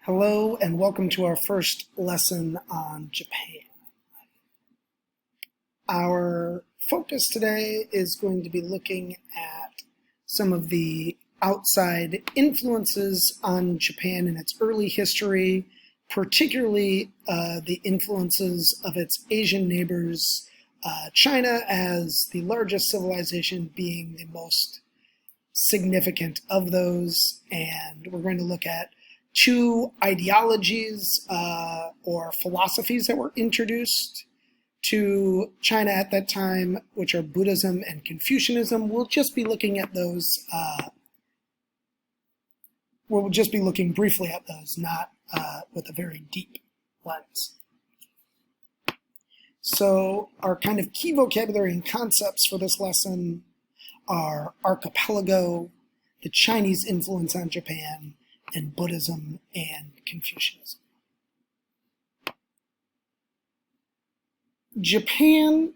Hello and welcome to our first lesson on Japan. Our focus today is going to be looking at some of the outside influences on Japan in its early history, particularly the influences of its Asian neighbors, China as the largest civilization being the most significant of those, and we're going to look at two ideologies or philosophies that were introduced to China at that time, which are Buddhism and Confucianism. We'll just be looking at those, we'll just be looking briefly at those, not with a very deep lens. So our kind of key vocabulary and concepts for this lesson are archipelago, the Chinese influence on Japan, and Buddhism and Confucianism. Japan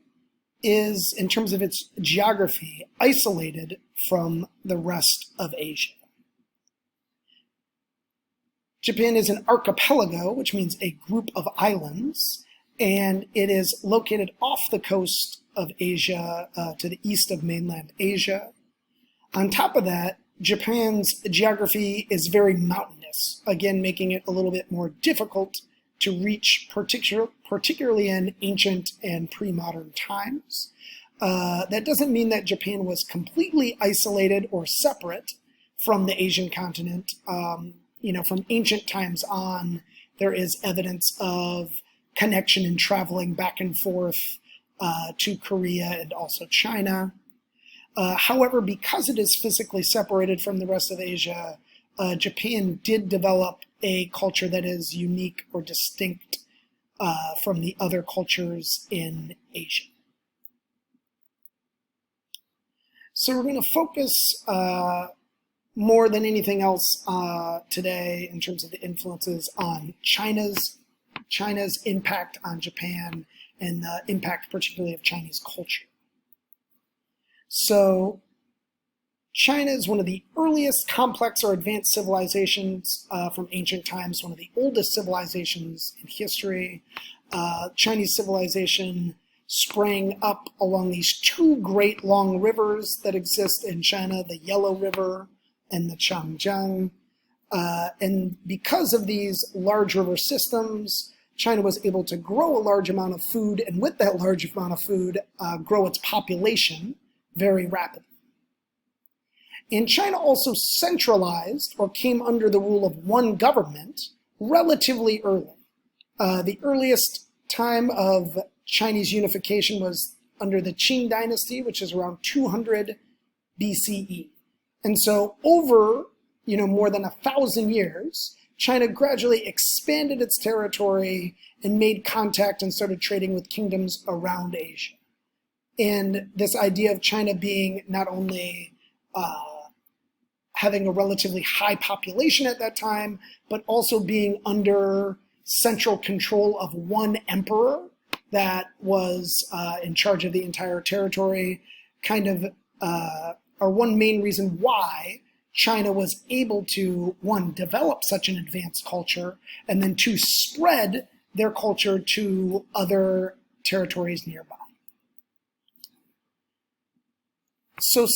is, in terms of its geography, isolated from the rest of Asia. Japan is an archipelago, which means a group of islands, and it is located off the coast of Asia to the east of mainland Asia. On top of that, Japan's geography is very mountainous, again making it a little bit more difficult to reach, particularly in ancient and pre-modern times. That doesn't mean that Japan was completely isolated or separate from the Asian continent. From ancient times on, there is evidence of connection and traveling back and forth to Korea and also China. However, because it is physically separated from the rest of Asia, Japan did develop a culture that is unique or distinct from the other cultures in Asia. So we're going to focus more than anything else today in terms of the influences on China's impact on Japan and the impact particularly of Chinese culture. So China is one of the earliest complex or advanced civilizations from ancient times, one of the oldest civilizations in history. Chinese civilization sprang up along these two great long rivers that exist in China, the Yellow River and the Changjiang. And because of these large river systems, China was able to grow a large amount of food, and with that large amount of food, grow its population very rapidly. And China also centralized or came under the rule of one government relatively early. The earliest time of Chinese unification was under the Qing dynasty, which is around 200 BCE. And so over more than 1,000 years, China gradually expanded its territory and made contact and started trading with kingdoms around Asia. And this idea of China being not only having a relatively high population at that time, but also being under central control of one emperor that was in charge of the entire territory, are one main reason why China was able to, one, develop such an advanced culture, and then two, spread their culture to other territories nearby. So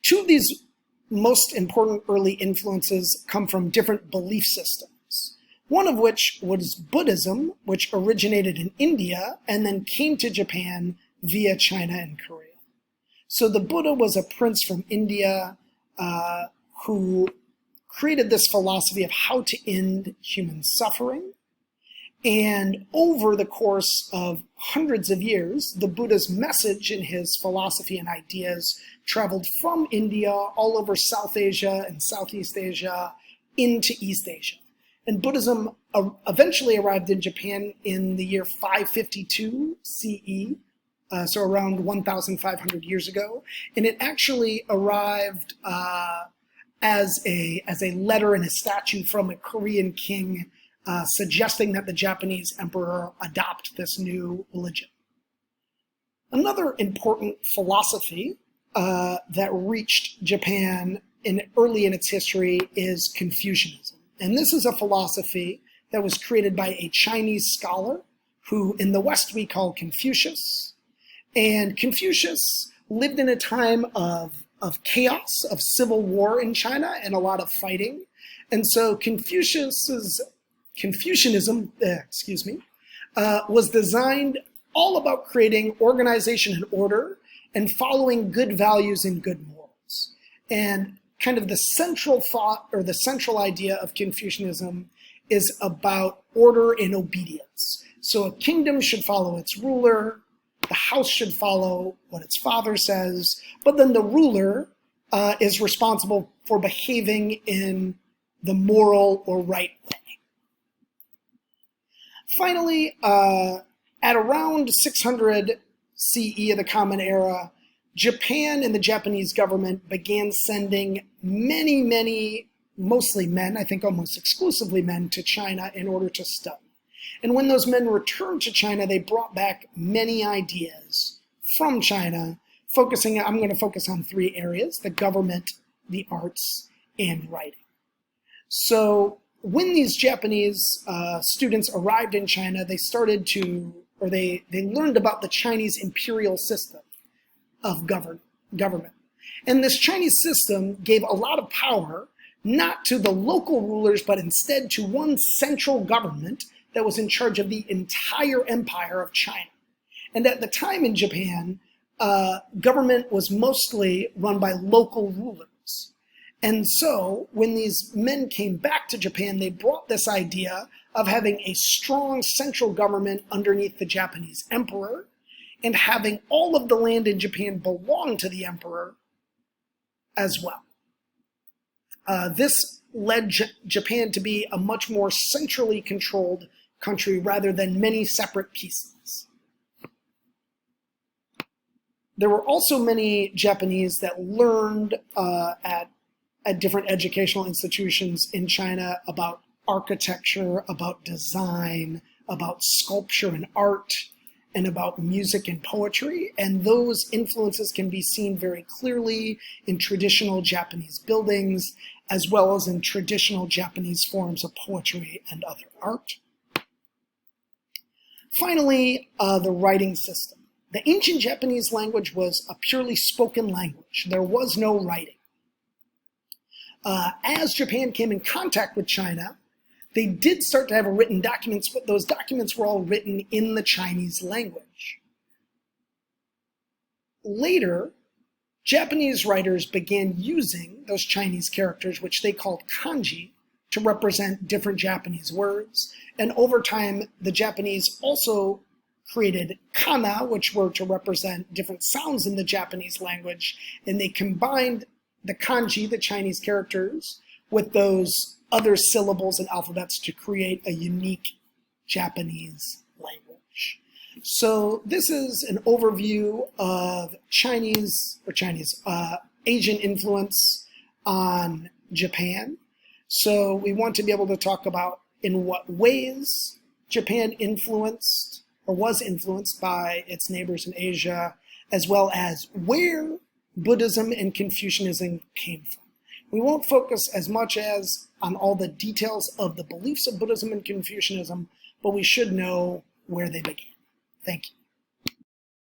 two of these most important early influences come from different belief systems, one of which was Buddhism, which originated in India and then came to Japan via China and Korea. So the Buddha was a prince from India who created this philosophy of how to end human suffering. And over the course of hundreds of years, the Buddha's message and his philosophy and ideas traveled from India all over South Asia and Southeast Asia into East Asia. And Buddhism eventually arrived in Japan in the year 552 CE, so around 1,500 years ago. And it actually arrived as a letter and a statue from a Korean king suggesting that the Japanese emperor adopt this new religion. Another important philosophy that reached Japan early in its history is Confucianism. And this is a philosophy that was created by a Chinese scholar who in the West we call Confucius. And Confucius lived in a time of chaos, of civil war in China and a lot of fighting. And so Confucianism, was designed all about creating organization and order and following good values and good morals. And kind of the central thought or the central idea of Confucianism is about order and obedience. So a kingdom should follow its ruler, the house should follow what its father says, but then the ruler is responsible for behaving in the moral or right way. Finally, at around 600 CE of the Common Era, Japan and the Japanese government began sending many, mostly men, I think almost exclusively men, to China in order to study. And when those men returned to China, they brought back many ideas from China, I'm going to focus on three areas: the government, the arts, and writing. So when these Japanese students arrived in China, they learned about the Chinese imperial system of government. And this Chinese system gave a lot of power, not to the local rulers, but instead to one central government that was in charge of the entire empire of China. And at the time in Japan, government was mostly run by local rulers. And so when these men came back to Japan, they brought this idea of having a strong central government underneath the Japanese emperor and having all of the land in Japan belong to the emperor as well. This led Japan to be a much more centrally controlled country rather than many separate pieces. There were also many Japanese that learned at different educational institutions in China about architecture, about design, about sculpture and art, and about music and poetry. And those influences can be seen very clearly in traditional Japanese buildings, as well as in traditional Japanese forms of poetry and other art. Finally, the writing system. The ancient Japanese language was a purely spoken language. There was no writing. As Japan came in contact with China, they did start to have written documents, but those documents were all written in the Chinese language. Later, Japanese writers began using those Chinese characters, which they called kanji, to represent different Japanese words. And over time, the Japanese also created kana, which were to represent different sounds in the Japanese language, and they combined the kanji, the Chinese characters, with those other syllables and alphabets to create a unique Japanese language. So this is an overview of Asian influence on Japan. So we want to be able to talk about in what ways Japan influenced or was influenced by its neighbors in Asia, as well as where Buddhism and Confucianism came from. We won't focus as much as on all the details of the beliefs of Buddhism and Confucianism, but we should know where they began. Thank you.